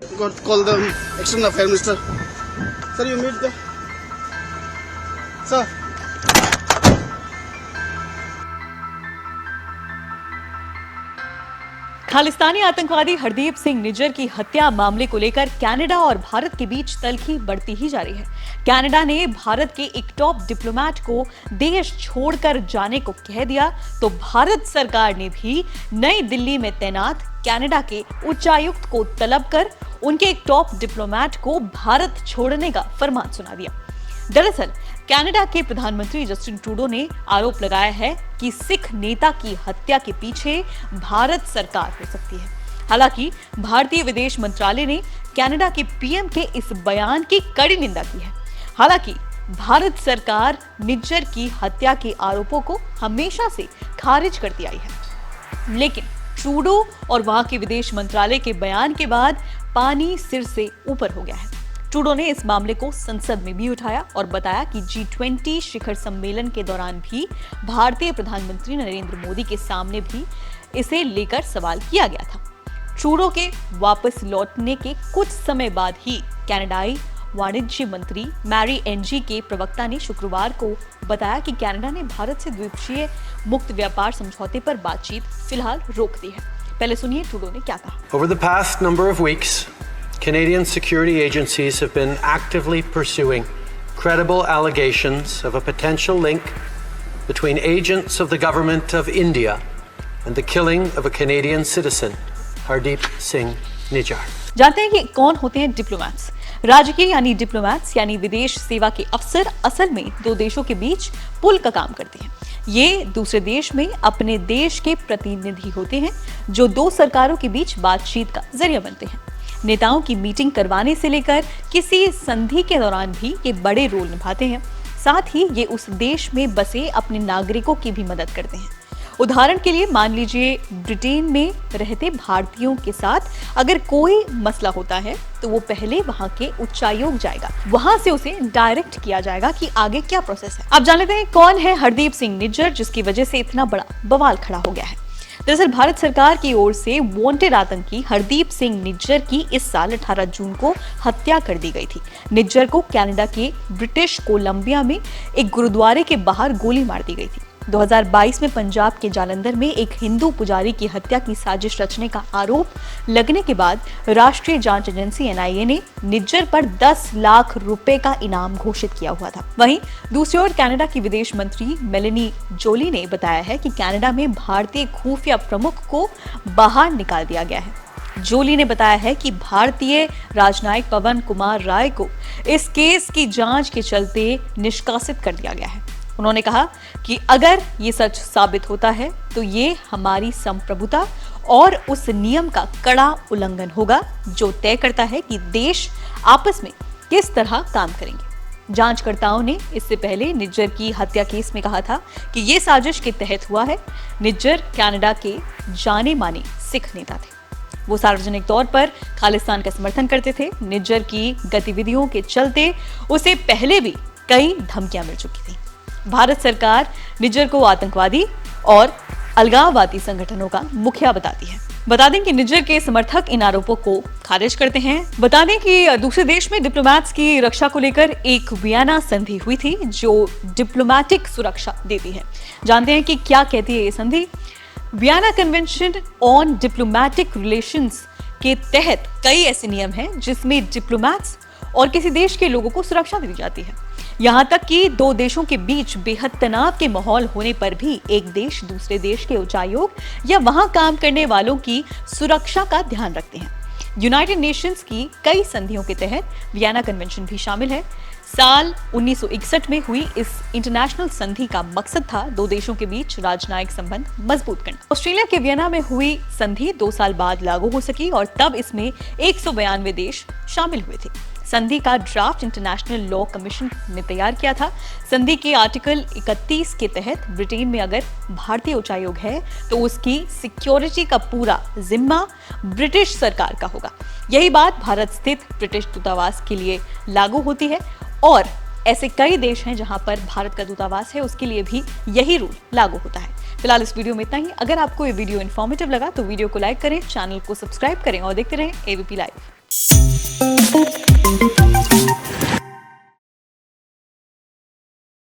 Got call the external affairs minister. Sir, you meet the sir. Khalistani आतंकवादी हरदीप सिंह निज्जर की हत्या मामले को लेकर कनाडा और भारत के बीच तल्खी बढ़ती ही जा रही है। कनाडा ने भारत के एक टॉप डिप्लोमेट को देश छोड़कर जाने को कह दिया, तो भारत सरकार ने भी नई दिल्ली में तैनात कनाडा के उच्चायुक्त को तलब कर उनके एक टॉप डिप्लोमेट को भारत छोड़ने का फरमान सुना दिया। दरअसल कनाडा के प्रधानमंत्री जस्टिन ट्रूडो ने आरोप लगाया है कि सिख नेता की हत्या के पीछे भारत सरकार हो सकती है। हालांकि भारतीय विदेश मंत्रालय ने कनाडा के पीएम के इस बयान की कड़ी निंदा की है। हालांकि भारत सरकार निज्जर की हत्या के आरोपों को हमेशा से खारिज करती आई है, लेकिन ट्रूडो और वहां के विदेश मंत्रालय के बयान के बाद पानी सिर से ऊपर हो गया है। ट्रूडो ने इस मामले को संसद में भी उठाया और बताया कि G20 शिखर सम्मेलन के दौरान भी भारतीय प्रधानमंत्री नरेंद्र मोदी के सामने भी इसे लेकर सवाल किया गया था। ट्रूडो के वापस लौटने के कुछ समय बाद ही कनाडाई वाणिज्य मंत्री मैरी एनजी के प्रवक्ता ने शुक्रवार को बताया कि कनाडा ने भारत से द्विपक्षीय मुक्त व्यापार समझौते पर बातचीत फिलहाल रोक दी है। पहले सुनिए ट्रूडो ने क्या कहा। Over the past number of weeks, Canadian security agencies have been actively pursuing credible allegations of a potential link between agents of the government of India and the killing of a Canadian citizen, Hardeep Singh Nijjar. जानते हैं कि कौन होते हैं diplomats? राजकीय यानी diplomats यानी विदेश सेवा के अफसर असल में दो देशों के बीच पुल का काम करते हैं। ये दूसरे देश में अपने देश के प्रतिनिधि होते हैं जो दो सरकारों के बीच बातचीत का जरिया बनते हैं। नेताओं की मीटिंग करवाने से लेकर किसी संधि के दौरान भी ये बड़े रोल निभाते हैं। साथ ही ये उस देश में बसे अपने नागरिकों की भी मदद करते हैं। उदाहरण के लिए मान लीजिए ब्रिटेन में रहते भारतीयों के साथ अगर कोई मसला होता है तो वो पहले वहाँ के उच्चायोग जाएगा, वहां से उसे डायरेक्ट किया जाएगा कि आगे क्या प्रोसेस है। अब जान लेते हैं कौन है हरदीप सिंह निज्जर जिसकी वजह से इतना बड़ा बवाल खड़ा हो गया है। दरअसल भारत सरकार की ओर से वांटेड आतंकी हरदीप सिंह निज्जर की इस साल 18 जून को हत्या कर दी गई थी। निज्जर को कनाडा के ब्रिटिश कोलंबिया में एक गुरुद्वारे के बाहर गोली मार दी गई थी। 2022 में पंजाब के जालंधर में एक हिंदू पुजारी की हत्या की साजिश रचने का आरोप लगने के बाद राष्ट्रीय जांच एजेंसी एनआईए ने निज्जर पर 10 लाख रुपए का इनाम घोषित किया हुआ था। वहीं दूसरी ओर कनाडा की विदेश मंत्री मेलेनी जोली ने बताया है कि कनाडा में भारतीय खुफिया प्रमुख को बाहर निकाल दिया गया है। जोली ने बताया है कि भारतीय राजनयिक पवन कुमार राय को इस केस की जांच के चलते निष्कासित कर दिया गया है। उन्होंने कहा कि अगर ये सच साबित होता है तो ये हमारी संप्रभुता और उस नियम का कड़ा उल्लंघन होगा जो तय करता है कि देश आपस में किस तरह काम करेंगे। जांचकर्ताओं ने इससे पहले निज्जर की हत्या केस में कहा था कि ये साजिश के तहत हुआ है। निज्जर कनाडा के जाने माने सिख नेता थे। वो सार्वजनिक तौर पर खालिस्तान का समर्थन करते थे। निज्जर की गतिविधियों के चलते उसे पहले भी कई धमकियां मिल चुकी थी। भारत सरकार निज्जर को आतंकवादी और अलगाववादी संगठनों का मुखिया बताती है। बता दें कि निज्जर के समर्थक इन आरोपों को खारिज करते हैं। बता दें कि दूसरे देश में डिप्लोमैट्स की रक्षा को लेकर एक वियना संधि हुई थी जो डिप्लोमैटिक सुरक्षा देती है। जानते हैं कि क्या कहती है ये संधि। Vienna convention on diplomatic relations के तहत कई ऐसे नियम हैं जिसमें डिप्लोमैट्स और किसी देश के लोगों को सुरक्षा दी जाती है। यहाँ तक कि दो देशों के बीच बेहद तनाव के माहौल होने पर भी एक देश दूसरे देश के उच्चायोग या वहां काम करने वालों की सुरक्षा का ध्यान रखते हैं। यूनाइटेड नेशंस की कई संधियों के तहत वियना कन्वेंशन भी शामिल है। साल 1961 में हुई इस इंटरनेशनल संधि का मकसद था दो देशों के बीच राजनयिक संबंध मजबूत करना। ऑस्ट्रेलिया के वियना में हुई संधि 2 साल बाद लागू हो सकी और तब इसमें 192 देश शामिल हुए थे। संधि का ड्राफ्ट इंटरनेशनल लॉ कमीशन ने तैयार किया था। संधि के आर्टिकल 31 के तहत ब्रिटेन में अगर भारतीय उच्चायोग है तो उसकी सिक्योरिटी का पूरा जिम्मा ब्रिटिश सरकार का होगा। यही बात भारत स्थित ब्रिटिश दूतावास के लिए लागू होती है और ऐसे कई देश हैं जहां पर भारत का दूतावास है, उसके लिए भी यही रूल लागू होता है। फिलहाल इस वीडियो में इतना ही। अगर आपको ये वीडियो इन्फॉर्मेटिव लगा तो वीडियो को लाइक करें, चैनल को सब्सक्राइब करें और देखते रहें एबीपी लाइव।